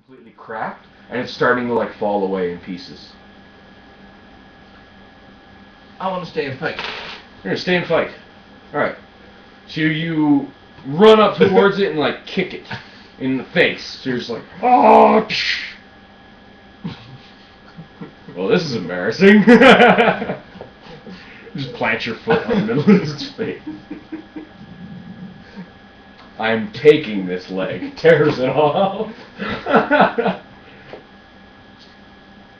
completely cracked, and it's starting to like fall away in pieces. I want to stay and fight. You're gonna stay and fight. Alright. So you run up towards it and like kick it in the face. So you're just like, oh! Well, this is embarrassing. Just plant your foot on the middle of his face. I'm taking this leg. Tears it off.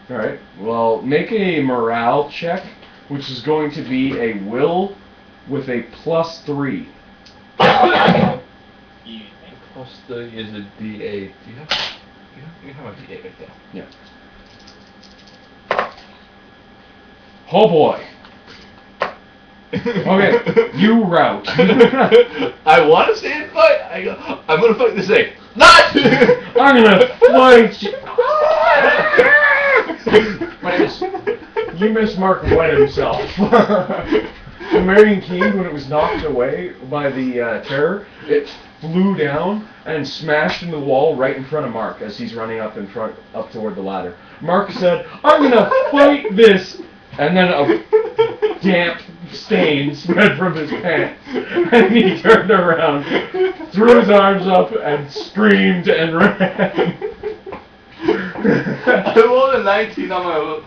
Alright, well, make a morale check, which is going to be a will with a +3. Plus the is a D8. Do you have a D8 right there? Yeah. Oh boy. Okay, you rout. I want to stay and fight. I'm gonna fight this thing. Not. I'm gonna fight you. My name is. You miss Mark wet himself. The Marienkind, when it was knocked away by the terror, it flew down and smashed into the wall right in front of Mark as he's running up toward the ladder. Mark said, "I'm gonna fight this," and then a damp stain spread from his pants, and he turned around, threw his arms up, and screamed and ran. I rolled a 19 on my.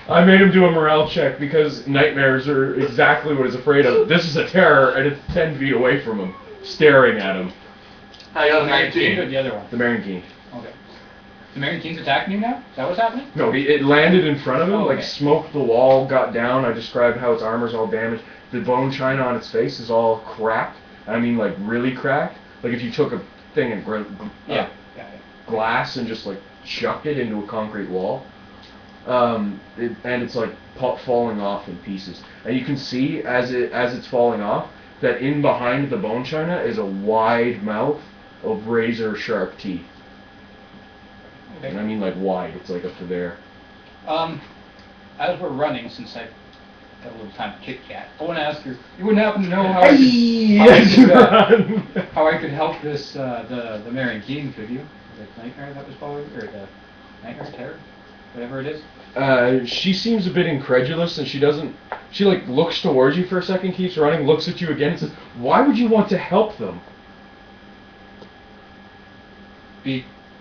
I made him do a morale check because nightmares are exactly what he's afraid of. This is a terror, and it's 10 feet away from him, staring at him. I got a Marienkind or 19. the other one? The Marienkind. Okay. The Marienkind's attacking you now? Is that what's happening? No, it landed in front of him, Oh, like okay. smoked the wall, got down. I described how its armor's all damaged. The bone china on its face is all cracked. I mean, like, really cracked. Like if you took a thing and Yeah. glass and just, like, chucked it into a concrete wall. And it's, like, falling off in pieces. And you can see, as it's falling off, that in behind the bone china is a wide mouth of razor-sharp teeth. Okay. And I mean, like, wide. It's, like, up to there. As we're running, since I got a little time to kick cat, I want to ask you wouldn't happen to know how how I could help this, the Marienkind, could you? The Nightmare that was following, or the Nightmare Terror? Whatever it is? She seems a bit incredulous, and she like, looks towards you for a second, keeps running, looks at you again, and says, "Why would you want to help them?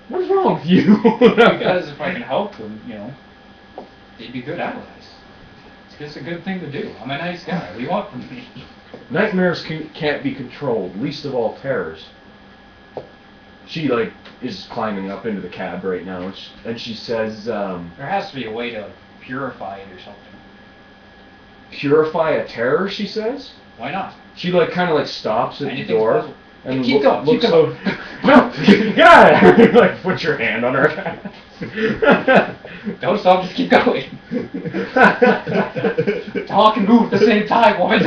What's wrong with you?" Because if I can help them, they'd be good allies. It's just a good thing to do. I'm a nice guy. What do you want from me? Nightmares can't be controlled, least of all terrors. She, like, is climbing up into the cab right now, and she says, There has to be a way to purify it or something. "Purify a terror," she says. Why not? She, like, kind of, like, stops at Anything's the door. possible. And Keep going, looks keep going. No, get out of here! Like, put your hand on her ass. Don't stop, just keep going. Talk and move at the same time, woman.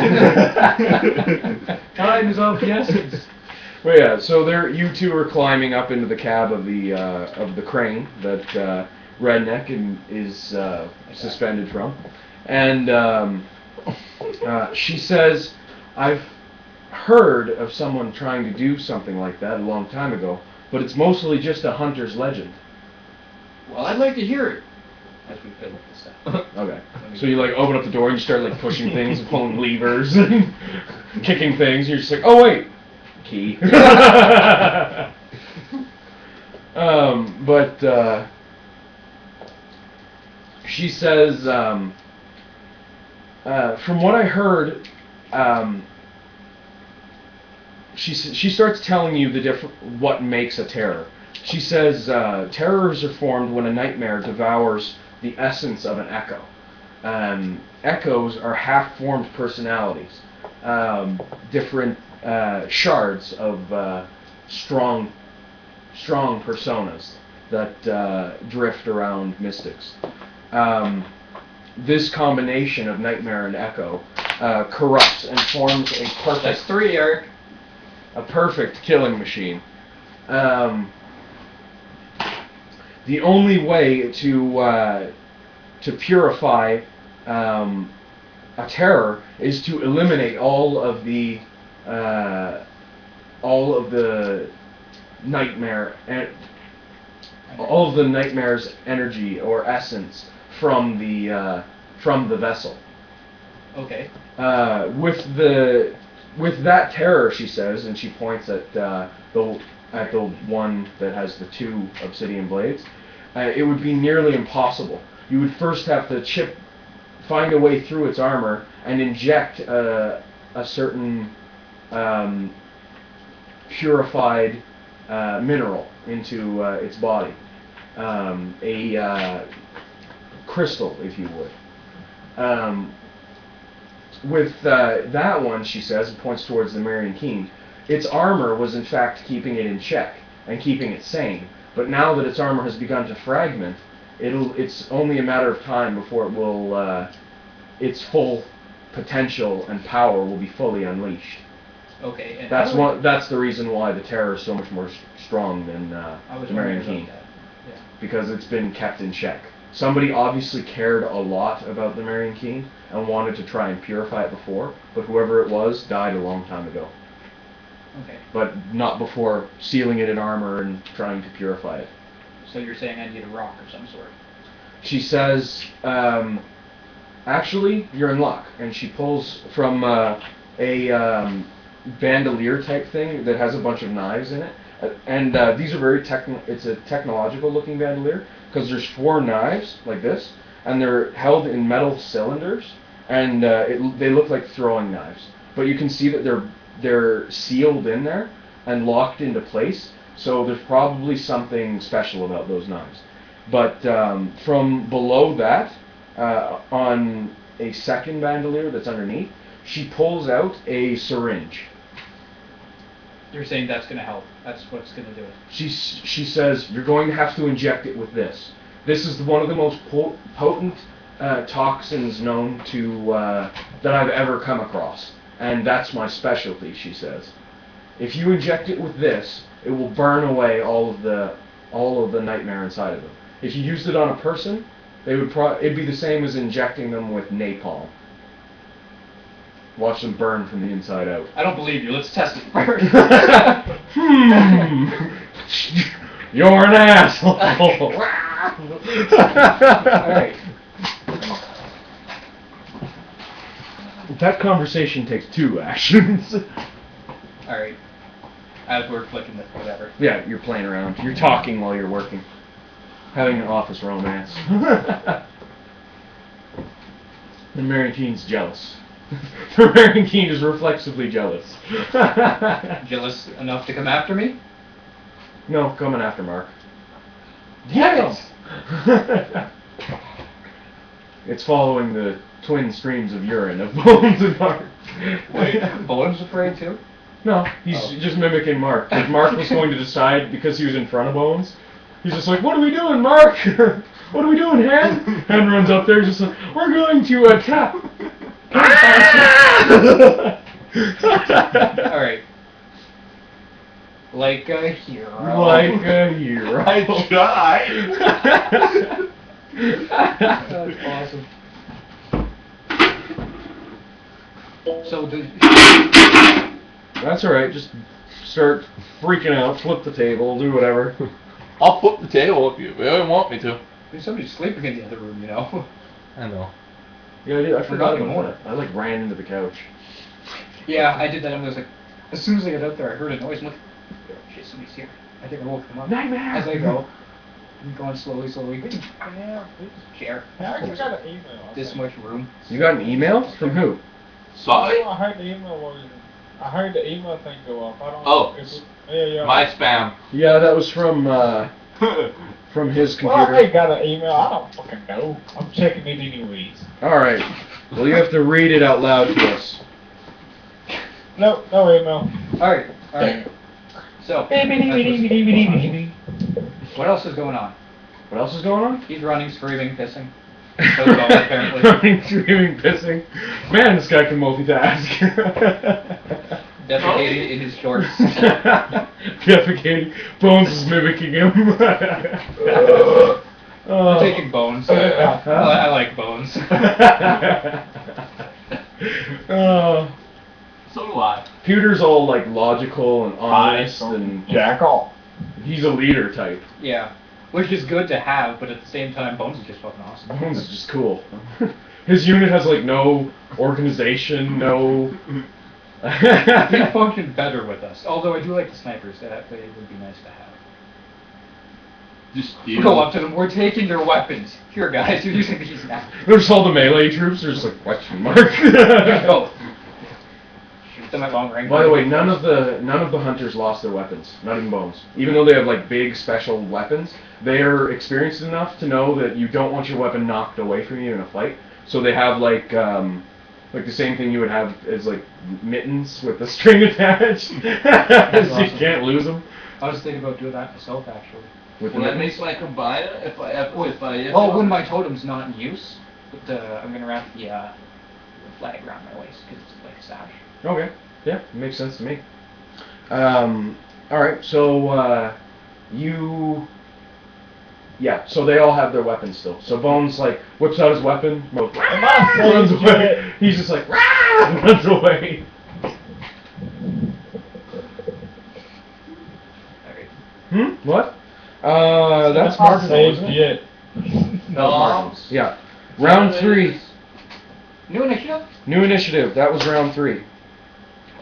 Time is of the essence. Well, yeah. So you two are climbing up into the cab of the crane that Redneck is suspended from, and she says, "I've heard of someone trying to do something like that a long time ago, but it's mostly just a hunter's legend." Well, I'd like to hear it. As we fiddle with this stuff. Okay. So you, like, open up the door and you start, like, pushing things and pulling levers and kicking things. You're just like, "Oh wait, key." But she says, from what I heard, she starts telling you what makes a terror. She says terrors are formed when a nightmare devours the essence of an echo. Echoes are half-formed personalities, different shards of strong personas that drift around Mystyx. This combination of nightmare and echo corrupts and forms a perfect. That's 3, Eric. A perfect killing machine. The only way to purify a terror is to eliminate all of the nightmare all of the nightmare's energy or essence from the vessel. Okay. With that terror, she says, and she points at the one that has the 2 obsidian blades, it would be nearly impossible. You would first have to find a way through its armor and inject a certain purified mineral into its body, a crystal, if you would. With that one, she says, and points towards the Marienkind, its armor was in fact keeping it in check and keeping it sane. But now that its armor has begun to fragment, it's only a matter of time before it will, its full potential and power will be fully unleashed. Okay. And that's the reason why the Terror is so much more strong than the Marienkind. Yeah. Because it's been kept in check. Somebody obviously cared a lot about the Marienkind and wanted to try and purify it before, but whoever it was died a long time ago. Okay. But not before sealing it in armor and trying to purify it. So you're saying I need a rock of some sort? She says, actually, you're in luck. And she pulls from a bandolier type thing that has a bunch of knives in it. And these are very it's a technological looking bandolier, because there's 4 knives like this, and they're held in metal cylinders, and they look like throwing knives. But you can see that they're sealed in there and locked into place, so there's probably something special about those knives. But from below that, on a second bandolier that's underneath, she pulls out a syringe. You're saying that's going to help. That's what's going to do it. She says, you're going to have to inject it with this. This is one of the most potent toxins known to that I've ever come across. And that's my specialty, she says. If you inject it with this, it will burn away all of the nightmare inside of them. If you used it on a person, it'd be the same as injecting them with napalm. Watch them burn from the inside out. I don't believe you. Let's test it first. You're an asshole. Alright. That conversation takes 2 actions. Alright. As we're flicking this, whatever. Yeah, you're playing around. You're talking while you're working. Having an office romance. And Marienkind's jealous. Marienkind is reflexively jealous. Jealous enough to come after me? No, coming after Mark. Yes! It's following the twin streams of urine of Bones and Mark. Wait, Bones afraid too? No, he's just mimicking Mark. Like Mark was going to decide because he was in front of Bones. He's just like, what are we doing, Mark? What are we doing, Hen? Hen runs up there, he's just like, we're going to tap. Alright. Like a hero. Like a hero. I tried. That's awesome. So That's alright, just start freaking out, flip the table, do whatever. I'll flip the table if you really want me to. there's somebody sleeping in the other room, you know? I know. Yeah, I forgot Good about morning. that. I like ran into the couch. Yeah, I did that. I was like, as soon as I got out there, I heard a noise. I'm like, oh, shit, somebody's here. I think I woke them up. Nightmare! As I go, I'm going slowly. Yeah, Chair. I actually got an email. This much room. You got an email? From who? Sorry? I heard the email was. I heard the email thing go off. I don't Oh, know. Yeah. My spam. Yeah, that was from his Well, I computer. got an email. I don't fucking know. I'm checking it anyways. Alright. Well, you have to read it out loud to us. No email. Alright. So, what else is going on? What else is going on? He's running, screaming, pissing. So Bones, apparently. Running, screaming, pissing. Man, this guy can multitask. Defecating in his shorts. Defecating. Bones is mimicking him. I'm taking Bones. I like Bones. So do I. Pewter's all like logical and honest, Fine. and Jack off. he's a leader type. Yeah. Which is good to have, but at the same time, Bones is just fucking awesome. Bones is just cool. His unit has like no organization, no. He functioned better with us. Although I do like the snipers, that it would be nice to have. Just Go up to them. We're taking your weapons. Here, guys, you're using these now. There's all the melee troops. There's like question mark. Go. Shoot them at long range. By the way, none of the hunters lost their weapons. Not even Bones. Even though they have like big special weapons, they are experienced enough to know that you don't want your weapon knocked away from you in a fight. So they have like the same thing you would have as like mittens with the string attached. So awesome. you can't lose them. I was thinking about doing that myself, actually. With Will the that mittens. make my combine if I Well, when my totem's not in use, but I'm gonna wrap the flag around my waist because it's like a sash. Okay. Yeah, makes sense to me. Alright, so so they all have their weapons still. So Bones like whips out his weapon, runs away. He's just like and runs away. Alright. What? That's Marcus. Saved yet. Noms. Yeah. Round 3. New initiative? New initiative. That was round 3.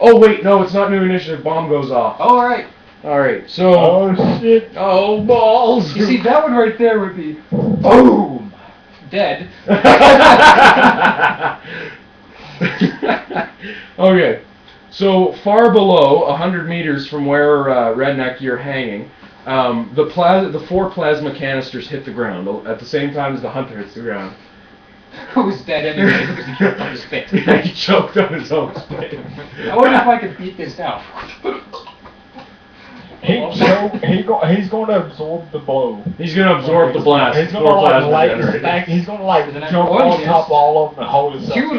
Oh wait, no, it's not new initiative. Bomb goes off. Oh, alright. Alright, so. Oh shit. Oh balls. You see, that one right there would be boom, dead. Okay, so far below, 100 meters from where Redneck you're hanging, the 4 plasma canisters hit the ground at the same time as the hunter hits the ground. Who's dead anyway because he choked on his spit. Yeah, he choked on his own spit. I wonder if I could beat this down. He's going to absorb the blow. He's gonna absorb the blast. He's going 4 to plasma like generators. he's going to like The next jump one on is- top of all of them and hold himself. You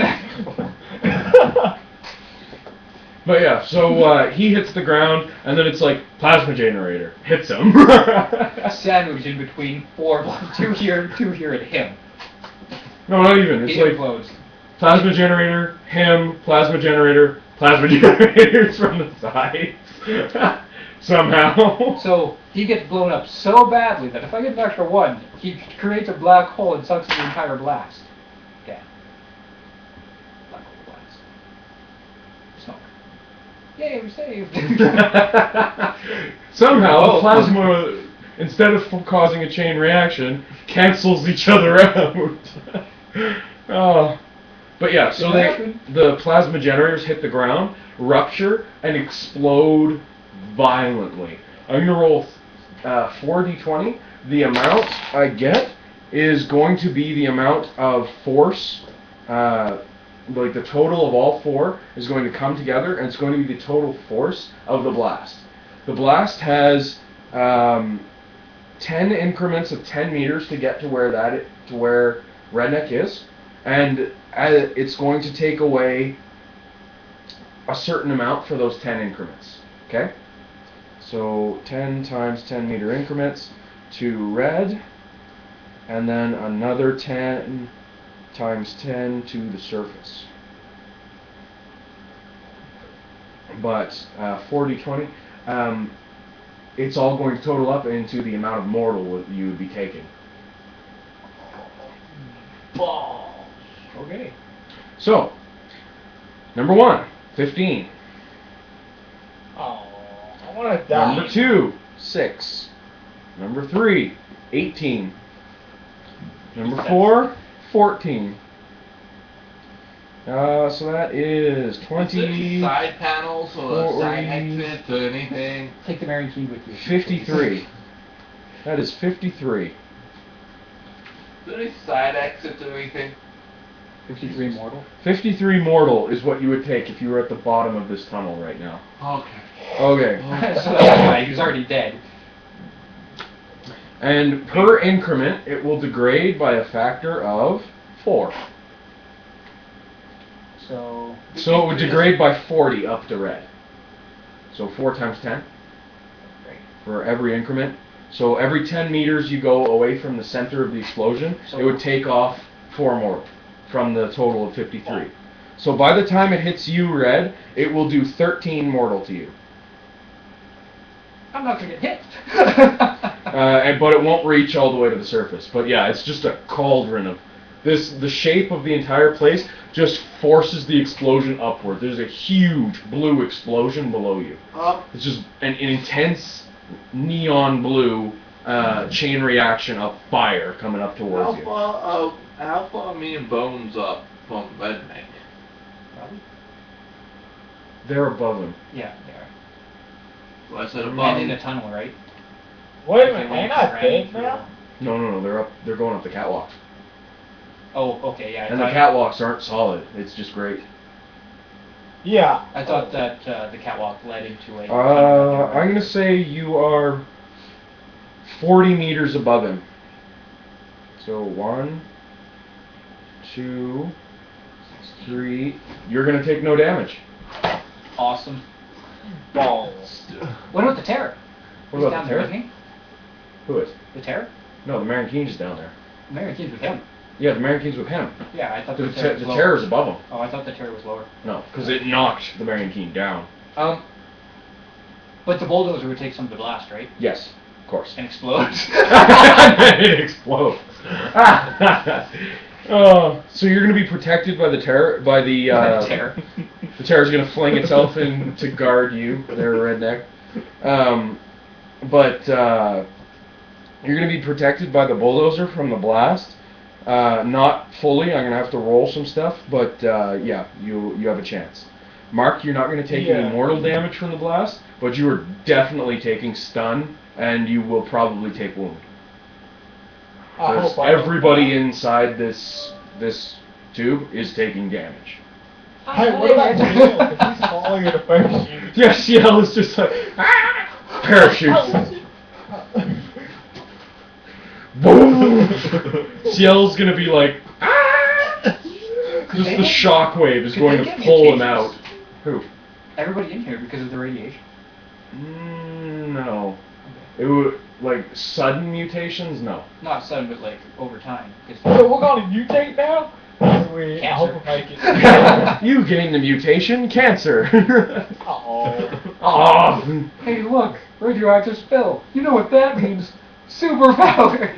But yeah, so he hits the ground, and then it's like plasma generator hits him. sandwich in between 2 here, 2 here, and him. No, not even. It's He like implodes. plasma generator, him, plasma generators from the sides. Somehow. So he gets blown up so badly that if I get an extra 1, he creates a black hole and sucks in the entire blast. Okay. Black hole blast. Smoke. Yay, we saved. Somehow, Oh. the plasma, instead of causing a chain reaction, cancels each other out. Oh. But yeah, so the plasma generators hit the ground, rupture, and explode violently. I'm going to roll 4d20. The amount I get is going to be the amount of force, like the total of all 4 is going to come together, and it's going to be the total force of the blast. The blast has 10 increments of 10 meters to get to where Redneck is, and it's going to take away a certain amount for those 10 increments. Okay? So 10 times 10 meter increments to red, and then another 10 times 10 to the surface. But 4d20, it's all going to total up into the amount of mortal you would be taking. Balls. Okay. So, number 1, 15. Oh, I want to die. Number 2, 6. Number 3, 18. Number 4, 14. So that is 20. Side panels or 40, side exits or anything. Take the Marienkind with you. 53. That is 53. Is there any side exits or anything? 53 mortal. 53 mortal is what you would take if you were at the bottom of this tunnel right now. Okay. Okay. So that's why he's already dead. And per increment, it will degrade by a factor of 4. So So it would degrade by 40 up to red. So 4 times 10 for every increment. So every 10 meters you go away from the center of the explosion, it would take off 4 mortal from the total of 53. So by the time it hits you, red, it will do 13 mortal to you. I'm not gonna get hit. And but it won't reach all the way to the surface. But yeah, it's just a cauldron of this. The shape of the entire place just forces the explosion upward. There's a huge blue explosion below you. It's just an intense neon blue chain reaction of fire coming up towards you. How far me and Bones up from Red Neck? They're above him. Yeah, they are. Well, I said And above. in the tunnel, right? Wait a Okay, minute, well, ain't I dead through- now? No, they're up. They're going up the catwalk. Oh, okay, yeah. And the catwalks aren't solid. It's just great. Yeah. I thought that the catwalk led into a... I'm gonna say you are 40 meters above him. So 1, 2, 3. You're gonna take no damage. Awesome. Balls. What about the Terror? What He's about down the there, Terror? isn't he? Who is? The Terror? No, the Marienkind is down there. Marienkind's with him. Yeah, the Marienkind with him. Yeah, I thought The, the Terror was the lower. Terror's above him. Oh, I thought the Terror was lower. No, because it knocked the Marienkind down. But the bulldozer would take some of the blast, right? Yes, of course. And explode. It explodes. So you're gonna be protected by the Terror, by the Terror. The Terror's gonna fling itself in to guard you, there, redneck. But you're gonna be protected by the bulldozer from the blast. Not fully. I'm gonna have to roll some stuff, but yeah, you have a chance. Mark, you're not gonna take any mortal damage from the blast, but you are definitely taking stun, and you will probably take wound. I There's hope I don't everybody die. inside this tube is taking damage. Hey, what about Jill? 'Cause he's falling in a parachute. Yeah, Ciel is just like, ah! Parachute. Boom! Ciel's gonna be like, ah! Just the shockwave is Could going they to get pull him mutations? out. Who? Everybody in here because of the radiation. No. It would, like, sudden mutations? No. Not sudden, but like over time. 'Cause So we're gonna mutate now? Sweet. I hope Cancer. I make it. You gained the mutation, cancer. Oh. Oh. Hey, look, radioactive spill. You know what that means? Superpower.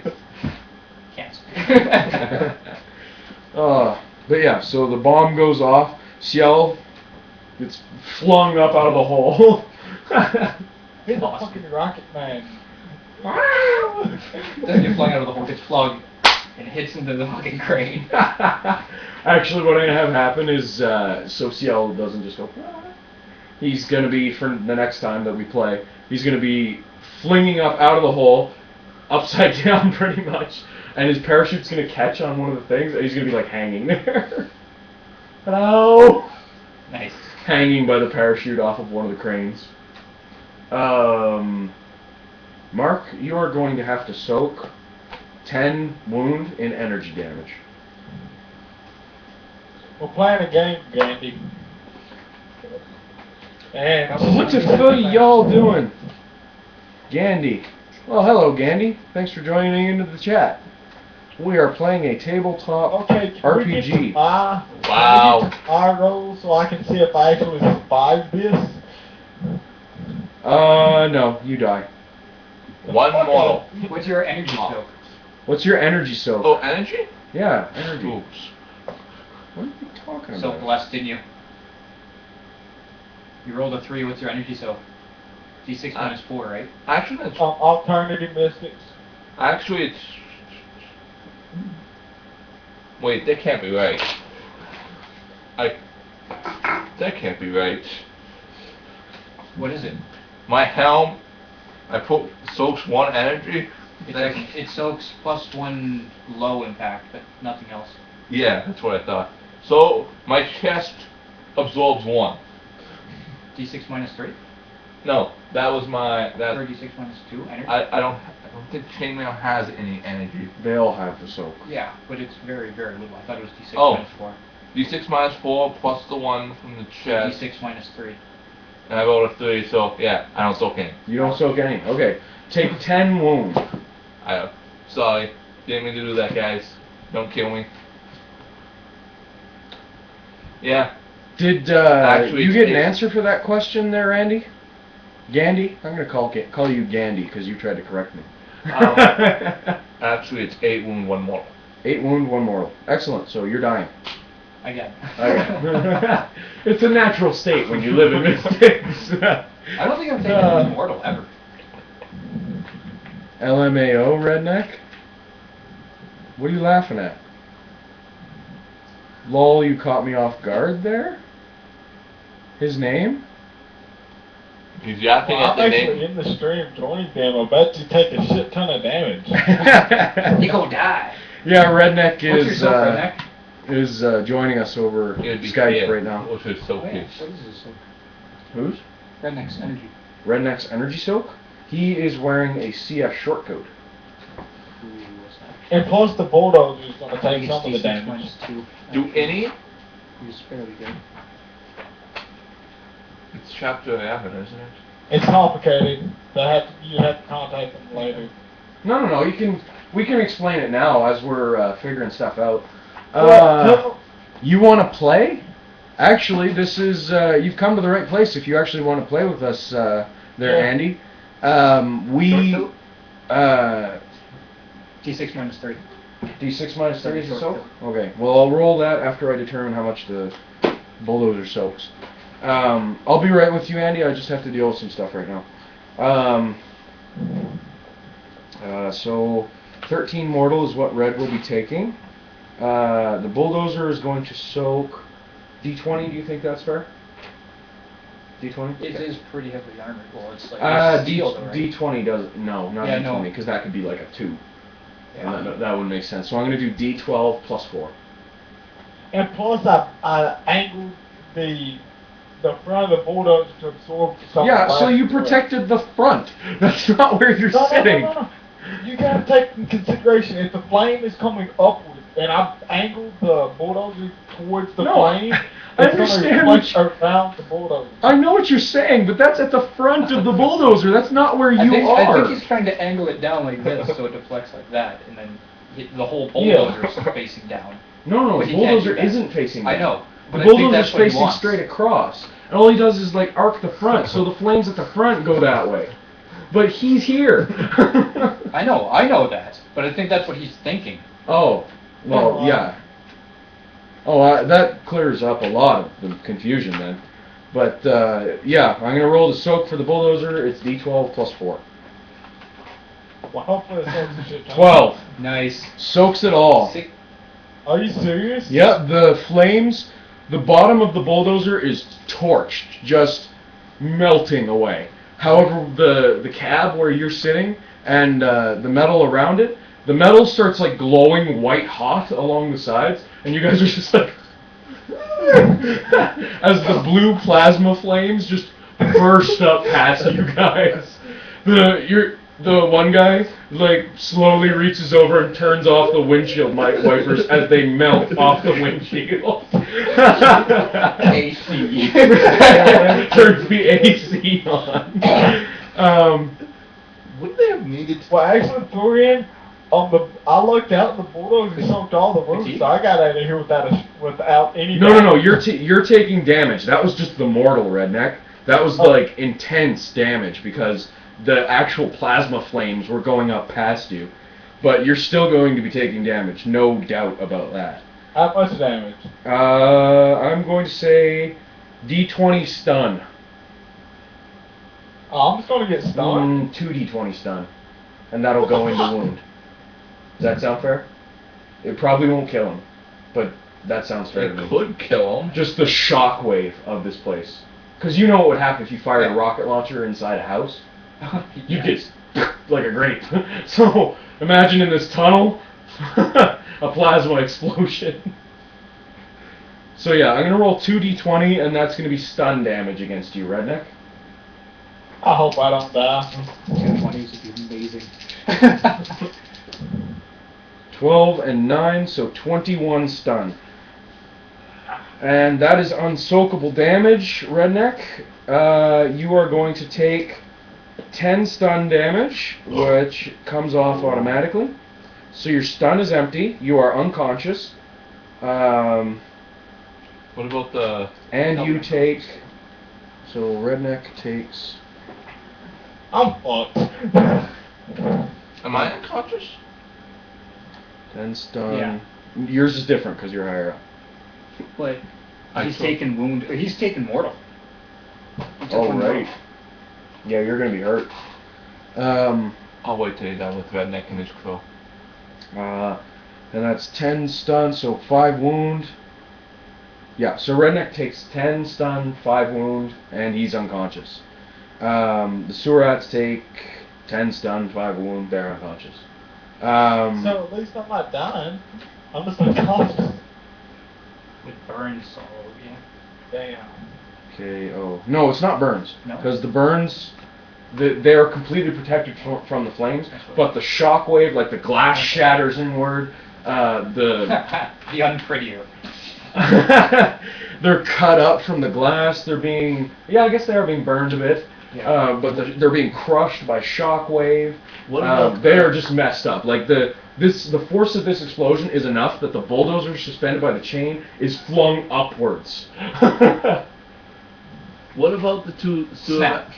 Cancer. But yeah, so the bomb goes off. Ciel gets flung up out of the hole. He's a Awesome. fucking rocket man. Doesn't get flung out of the hole, gets flung and hits into the fucking crane. Actually, what I'm gonna have happen is so Ciel doesn't just go. He's gonna be, for the next time that we play, he's gonna be flinging up out of the hole, upside down pretty much, and his parachute's gonna catch on one of the things, and he's gonna be like hanging there. Hello. Nice. Hanging by the parachute off of one of the cranes. Mark, you are going to have to soak 10 wound in energy damage. We're playing a game, Gandy. And What the fuck are y'all doing? Gandy. Well, hello, Gandy. Thanks for joining into the chat. We are playing a tabletop Okay, can we get RPG. to my Wow. eye roll so I can see if I actually survive this? No, you die. One more. What's your energy soak? What's your energy soak? Oh, energy? Yeah, energy. Oops. What are you talking Soak about? less, didn't you? You rolled a 3, what's your energy soak? D6 minus 4, right? Actually, it's, Alternative mystics. actually, it's. Wait, that can't be right. That can't be right. What is it? My helm, I put soaks 1 energy. It soaks plus 1 low impact, but nothing else. Yeah, that's what I thought. So my chest absorbs 1. D6 minus 3? No, that was my Or that. D6 minus 2 energy? I don't think chainmail has any energy. They all have the soak. Yeah, but it's very, very little. I thought it was D6 Oh. minus 4. D6 minus 4 plus the 1 from the chest. D6 minus 3. And I rolled a 3, so yeah, I don't soak any. You don't soak any. Okay. Take 10 wound. Sorry, didn't mean to do that, guys. Don't kill me. Yeah. Did Actually, you get an it's- answer for that question there, Andy? Gandy? I'm gonna call you Gandy because you tried to correct me. Actually, it's 8 wound, 1 mortal. 8 wound, 1 mortal. Excellent. So you're dying. Again. Okay. It's a natural state when you live in Mystyx. I don't think I've taken an immortal ever. LMAO, redneck? What are you laughing at? Lol, you caught me off guard there? His name? He's yapping Well, at I'm the actually name. in the stream joining them. I bet you take a shit ton of damage. You gonna die. Yeah, redneck What's your is silk, redneck? joining us over It'd be Skype right now. What's his soak Oh, yeah. piece? What is this? Who's? Redneck's energy. Redneck's energy soak. He is wearing a CF shortcoat. Ooh, what's that? And plus the bulldozer is going to I think take it's some of the D6 damage. minus 2. Do any? He's fairly good. It's chapter 11, isn't it? It's complicated. You have to contact them later. No. We can explain it now as we're figuring stuff out. Well, You want to play? Actually, this is you've come to the right place if you actually want to play with us there, Yeah. Andy. Short D6 minus 3. D6 minus 3 is the Short soak? Okay, well I'll roll that after I determine how much the bulldozer soaks. I'll be right with you, Andy, I just have to deal with some stuff right now. So 13 mortal is what red will be taking. The bulldozer is going to soak D20, do you think that's fair? D20? It is pretty heavily armored. Well, it's like D, steel, though, right? D20 does, no, not Yeah, D20, no. because that could be like a 2. Yeah. And that wouldn't make sense. So I'm going to do D12 plus 4. And plus I angled the front of the bulldozer to absorb some Yeah, so blast you through it. protected the front. That's not where you're No. sitting. You gotta take in consideration if the flame is coming upward and I've angled the bulldozer towards the No, flame, I it's understand gonna what reflect around the bulldozer. I know what you're saying, but that's at the front of the bulldozer. That's not where you I are. think he's trying to angle it down like this so it deflects like that, and then the whole bulldozer is facing down. No, But the he can't bulldozer do that. isn't facing down. I know. The But I think bulldozer's that's what he facing wants. straight across. And all he does is like arc the front, so the flames at the front go that way. But he's here. I know that, but I think that's what he's thinking. Oh, well, yeah. Oh, that clears up a lot of the confusion then. But, yeah, I'm going to roll the soak for the bulldozer. It's D12 plus 4. Well, hopefully it soaks the shit ton. 12. Nice. Soaks it all. Are you serious? Yep, the flames, the bottom of the bulldozer is torched, just melting away. However, the cab where you're sitting and the metal around it, the metal starts like glowing white hot along the sides, and you guys are just like, as the blue plasma flames just burst up past you guys. The one guy like slowly reaches over and turns off the windshield wipers as they melt off the windshield. AC. Turns the AC on. Would they have needed to... Well, actually, Florian, I looked out and the bulldozer soaked all the roofs, so I got out of here without any. No, you're taking damage. That was just the mortal, redneck. That was like intense damage because the actual plasma flames were going up past you. But you're still going to be taking damage, no doubt about that. How much damage? I'm going to say D20 stun. Oh, I'm just gonna get stunned. 2d20 stun. And that'll go into wound. Does that sound fair? It probably won't kill him, but that sounds fair to me. It could kill him. Just the shockwave of this place. Because you know what would happen if you fired a rocket launcher inside a house? You get like a grape. So imagine in this tunnel, a plasma explosion. So yeah, I'm going to roll 2d20, and that's going to be stun damage against you, redneck. I hope I don't die. 220s would be amazing. 12 and 9, so 21 stun. And that is unsoakable damage, redneck. You are going to take 10 stun damage, which comes off automatically. So your stun is empty. You are unconscious. What about the... And you take... So redneck takes... I'm fucked. Am Am I unconscious? 10 stun. Yeah. Yours is different because you're higher up. But I he's took- taken wound. He's taken mortal. He took Oh, one right. mortal. Yeah, you're gonna be hurt. I'll wait till you're done with Redneck and his crew. And that's 10 stun, so 5 wound. Yeah, so Redneck takes 10 stun, 5 wound, and he's unconscious. The sewer rats take 10 stun, 5 wound, they're unconscious. So at least I'm not dying. I'm just unconscious. With burns all over you. Damn. KO. No, it's not burns. No? Because the burns, they're completely protected from the flames, but the shockwave, like the glass shatters inward, the unprettier. they're cut up from the glass. They're being, I guess they are being burned a bit. Yeah. But they're being crushed by shockwave. What about they are just messed up. Like the force of this explosion is enough that the bulldozer suspended by the chain is flung upwards. What about the two Snap.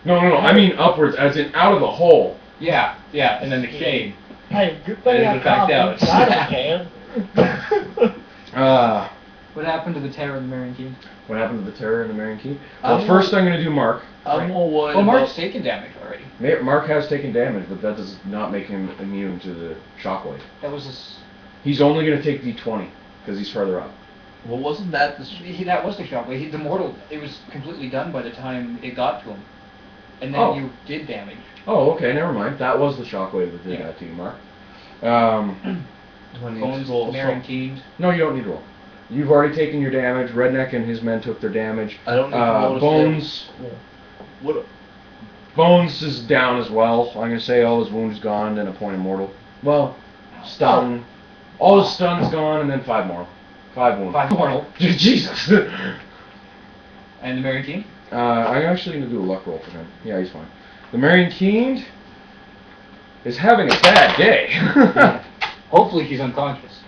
No. I mean upwards, as in out of the hole. Yeah, and then the chain. Hey, good thing And I it backed climbed out. inside of the can. What happened to the Terror of the Marienkind? What happened to the Terror and the Marienkind? Well, first I'm going to do Mark. I'm more worried Well, Mark's about... taken damage already. Mark has taken damage, but that does not make him immune to the shockwave. That was his. He's only going to take D20 because he's further up. Well, wasn't that the... That was the shockwave. The mortal. It was completely done by the time it got to him, and then Oh. you did damage. Oh, okay, never mind. That was the shockwave that did that to you, Mark. Bones, Marienkind. No, you don't need to roll. You've already taken your damage. Redneck and his men took their damage. I don't need to roll to Bones. What? Bones is down as well. I'm gonna say all his wounds gone, then a point immortal. Well, stun. All his stun's gone, and then 5 mortal. 5 wounds. 5 mortal. Jesus. And the Marienkind? I'm actually gonna do a luck roll for him. Yeah, he's fine. The Marienkind is having a bad day. Hopefully she's unconscious.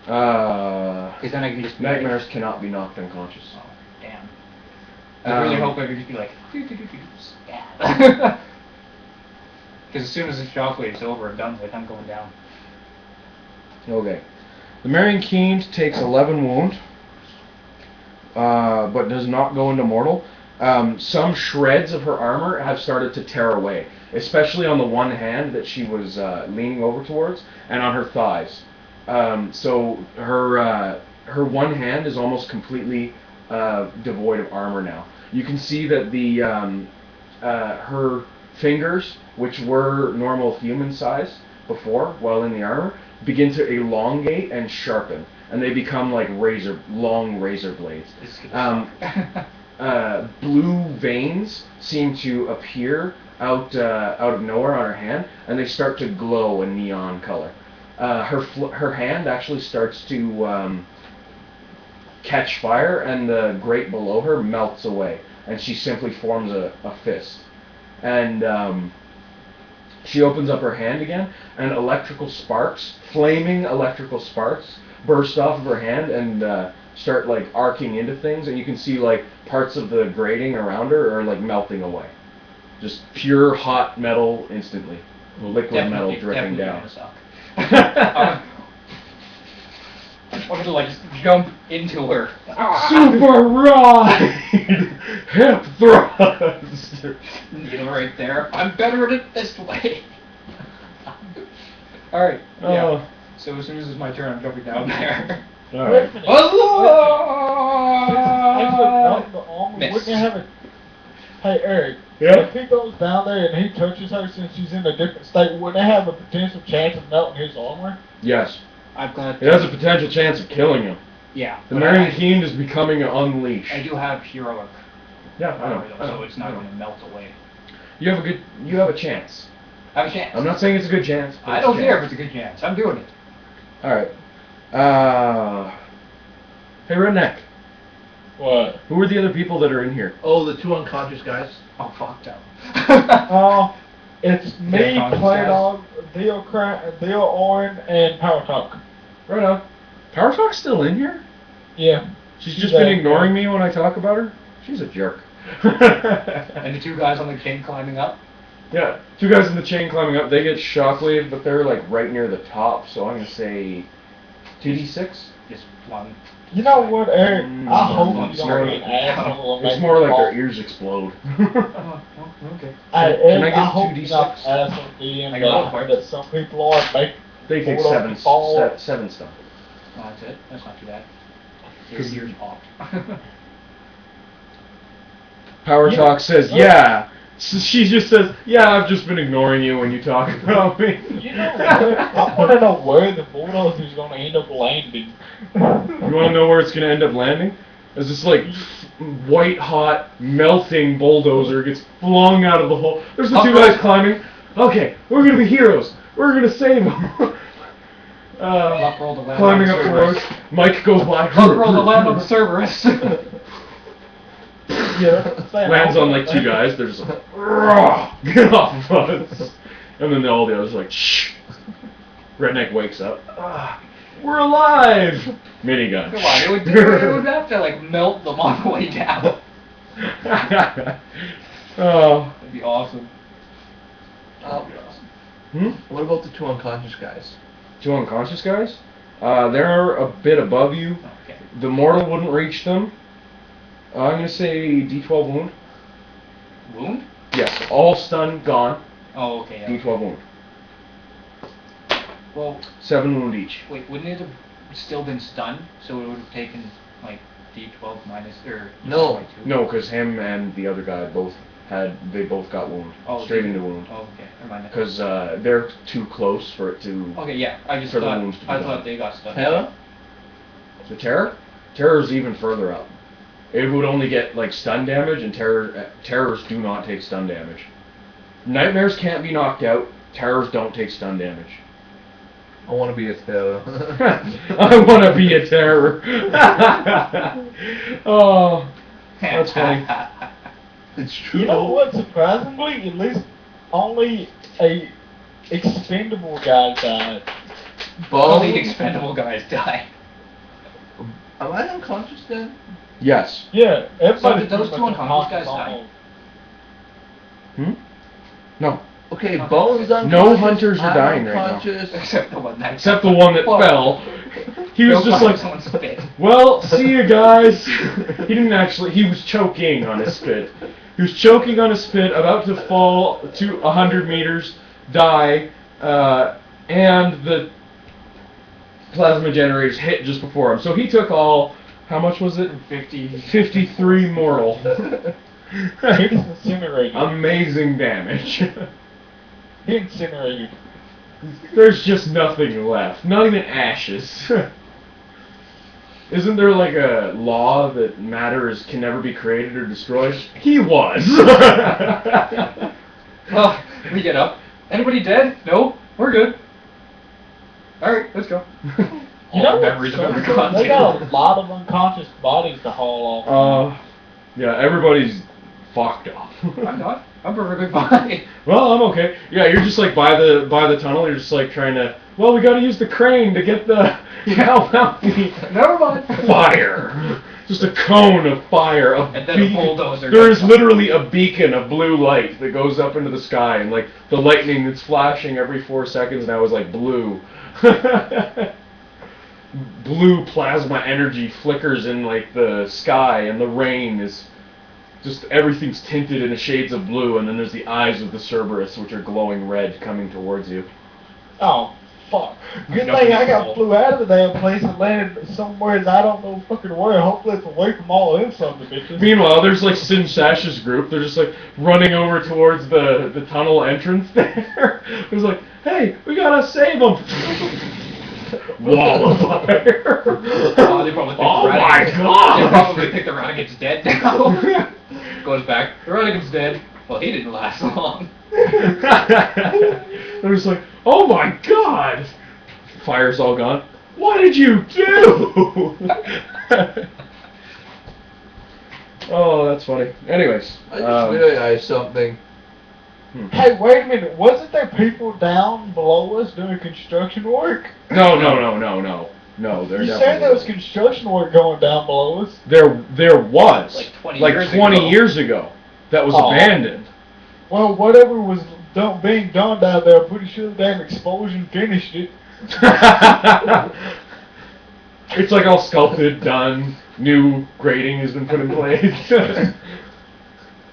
Because Because then I can just... nightmares cannot be knocked unconscious. Oh, damn. I really hope I could just be like... stab. Because as soon as the shockwave's over, I'm done with. I'm going down. Okay. The Marienkind takes 11 wound, but does not go into mortal. Some shreds of her armor have started to tear away, especially on the one hand that she was leaning over towards, and on her thighs. So her one hand is almost completely devoid of armor now. You can see that the her fingers, which were normal human size before, while in the armor, begin to elongate and sharpen, and they become like long razor blades. Blue veins seem to appear out of nowhere on her hand, and they start to glow a neon color. Her hand actually starts to catch fire, and the grate below her melts away, and she simply forms a fist. And she opens up her hand again, and flaming electrical sparks, burst off of her hand and start like arcing into things, and you can see like parts of the grating around her are like melting away. Just pure hot metal instantly. Liquid metal dripping down. I'm gonna like jump into her. Super ride! Hip thrust! Needle right there. I'm better at it this way. Alright, yeah. So as soon as it's my turn, I'm jumping down there. Alright. Miss. Hey Eric, Yeah? if he goes down there and he touches her since she's in a different state, would they have a potential chance of melting his armor? Yes. I've got... It has a potential chance of killing him. Yeah. The Marienkind is becoming unleashed. I do have heroic Yeah, power though, I know. so it's not going to melt away. You have a chance. I have a chance. I'm not saying it's a good chance. but I it's don't a care if chance. it's a good chance. I'm doing it. Alright. Hey Redneck, What? who are the other people that are in here? Oh, the 2 unconscious guys? Oh, fucked up. It's me, Yeah, Clay Dog, Theo Oren, and Power Talk. Right on. Power Talk's still in here? Yeah. She's just been ignoring me when I talk about her? She's a jerk. And the 2 guys on the king climbing up? Yeah, 2 guys in the chain climbing up. They get shockwave, but they're like right near the top. So I'm gonna say 2d6. Just one. You know what, Eric? I hope I'm you sorry. don't be an asshole. and It's make more me like their fall. ears explode. Oh, okay. Hey, Can I Eric, get I hope 2d6? you're not an asshole DM I can roll for it. that some people are. Make They take Bulldogs fall. seven stuff. Oh, that's it. That's not too bad. Cause- Your ears popped. Power Yeah. Talk says, yeah. She just says, yeah, I've just been ignoring you when you talk about me. You know, I want to know where the bulldozer is going to end up landing. You want to know where it's going to end up landing? As this, like, white hot, melting bulldozer gets flung out of the hole. There's the 2 guys climbing. Okay, we're going to be heroes. We're going to save them. Luck roll to land Climbing on up the towards. Cerberus. Mike goes by. Luck roll to land on the Cerberus. Yeah, Lands on like 2 guys. They're just like, "Rah, get off of us." And then all the others are like, shh. Redneck wakes up. Ah, we're alive. Minigun. Come on, it would have to like melt them on the way down. Oh. That'd be awesome. What about the 2 unconscious guys? 2 unconscious guys? They're a bit above you. Okay. The mortal wouldn't reach them. I'm gonna say D12 wound. Wound? Yes, all stun gone. Oh, okay. Yeah. D12 wound. Well, 7 wound each. wait, wouldn't it have still been stunned? So it would have taken like D12 minus or No. by 2? No, because him and the other guy both got wound. Oh, Straight did- into wound. Oh, okay. Never mind. Because they're too close for it to. Okay, yeah. I just For the thought wounds to be I done. thought they got stunned. Hella? The terror? Terror's even further up. It would only get like stun damage, and terrors do not take stun damage. Nightmares can't be knocked out. Terrors don't take stun damage. I want to be a Hella. I want to be a terror. Oh, that's funny. It's true. You know what? Surprisingly, at least only a expendable guy died. All Bones? the expendable guys die. Am I unconscious then? Yes. Yeah, everybody. did those pretty 2 much unconscious guys almost. die? No. Okay, No. Bones unconscious. No hunters are I'm dying right now. unconscious. Except the one that. Except the one that Fuck. fell. He was No just fun, like, someone spit. well, see you guys. He didn't actually. He was choking on his spit. He was choking on his spit, about to fall to 100 meters, die, and the plasma generators hit just before him. So he took all. How much was it? 53 mortal. He was incinerated. Amazing damage. He incinerated. There's just nothing left. Not even ashes. Isn't there like a law that matter can never be created or destroyed? He was. Well, we get up. Anybody dead? No, we're good. All right, let's go. You know memories what's of so every cool? They got a lot of unconscious bodies to haul off. Yeah, everybody's fucked up. I'm not. I'm perfectly fine. Well, I'm okay. Yeah, you're just like by the tunnel. You're just like trying to. Well, we got to use the crane to get the. Help me. Never mind. Fire. Just a cone of fire. And then a bulldozer. There is literally a beacon of blue light that goes up into the sky, and like the lightning that's flashing every 4 seconds now is like blue. Blue plasma energy flickers in like the sky, and the rain is just everything's tinted in the shades of blue, and then there's the eyes of the Cerberus, which are glowing red, coming towards you. Oh, fuck. Good Nothing thing I got cool. flew out of the damn place and landed somewhere that I don't know fucking where. Hopefully it's away from all of them sons of bitches. Meanwhile, there's like Sin Sash's group. They're just like running over towards the tunnel entrance there. It's like, hey, we gotta save them. Wall of fire. Oh, they probably think Oh the my Rattigan's- God. They probably think the Rattigan's dead now. Goes back. The Rattigan's dead. Well, he didn't last long. They're just like, oh my god! Fire's all gone. What did you do? Oh, that's funny. Anyways. I just realized something. Hey, wait a minute. Wasn't there people down below us doing construction work? No, there You definitely said there was wasn't. construction work going down below us. There was. Like 20 like years 20 ago. years ago. That was Oh. abandoned. Well, whatever was being done down there, I'm pretty sure the damn explosion finished it. It's like all sculpted, done, new grading has been put in place.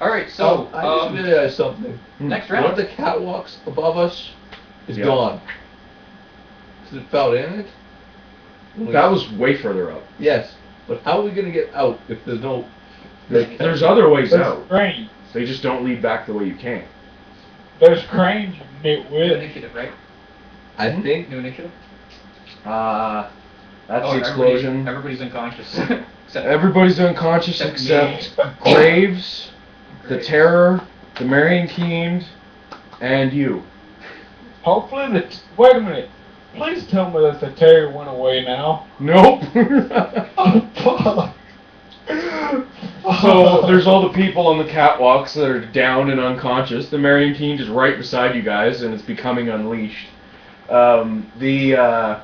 Alright, so, I just realized something. next One round. of the catwalks above us is Yeah. gone. Because it fell in it? That was way further up. Yes. But how are we going to get out if there's no... There's other ways There's out. cranes. They just don't lead back the way you came. There's cranes, you New nitwit. initiative, right? I think... New initiative? That's Oh, the explosion. Everybody's unconscious. Except Everybody's unconscious Except except Graves, the Terror, the Marienkind, and you. Hopefully wait a minute. Please tell me that the terror went away now. Nope. Oh, So there's all the people on the catwalks that are down and unconscious. The Marienkind is right beside you guys, and it's becoming unleashed. The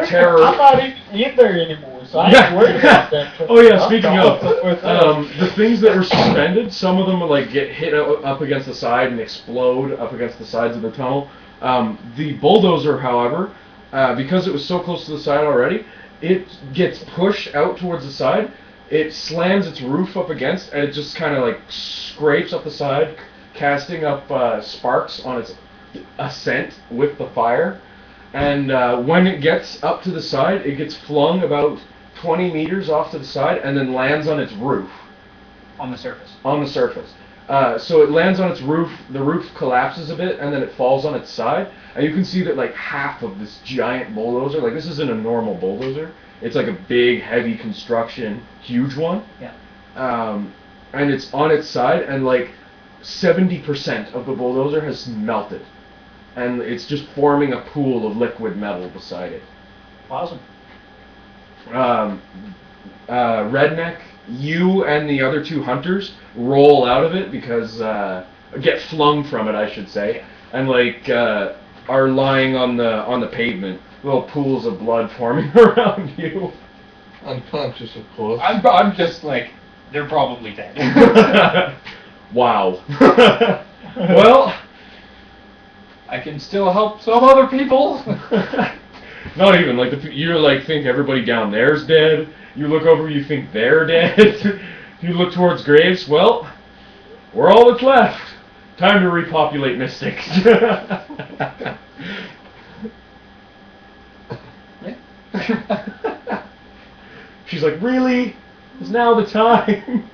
Terror. I'm not even in there anymore, so I ain't worried about that. Oh yeah, speaking I'm of, going with that. the things that were suspended, some of them like get hit up against the side and explode up against the sides of the tunnel. The bulldozer, however, because it was so close to the side already, it gets pushed out towards the side. It slams its roof up against, and it just kind of like scrapes up the side, casting up sparks on its ascent with the fire. And when it gets up to the side, it gets flung about 20 meters off to the side and then lands on its roof. on the surface. On the surface. So it lands on its roof, the roof collapses a bit, and then it falls on its side. And you can see that like half of this giant bulldozer, like this isn't a normal bulldozer. It's like a big, heavy construction, huge one. Yeah. And it's on its side, and like 70% of the bulldozer has melted. And it's just forming a pool of liquid metal beside it. Awesome. Redneck, you and the other two hunters roll out of it because get flung from it, I should say, and like are lying on the pavement. Little pools of blood forming around you. Unconscious, of course. I'm just like, they're probably dead. Wow. Well, I can still help some other people. not even like you're like think everybody down there's dead. You look over, you think they're dead. You look towards Graves. Well, we're all that's left. Time to repopulate Mystyx. She's like, really? Is now the time?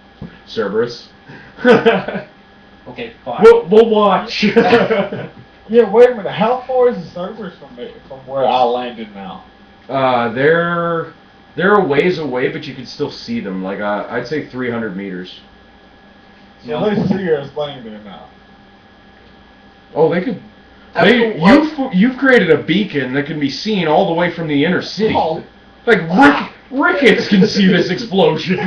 Cerberus. Okay, fine. We'll watch. Yeah, wait a minute. How far is the servers from where I landed now? They're a ways away, but you can still see them. Like I'd say 300 meters. So they see us laying there now. Oh, they could. You've created a beacon that can be seen all the way from the inner city. Oh. Like Ricketts can see this explosion.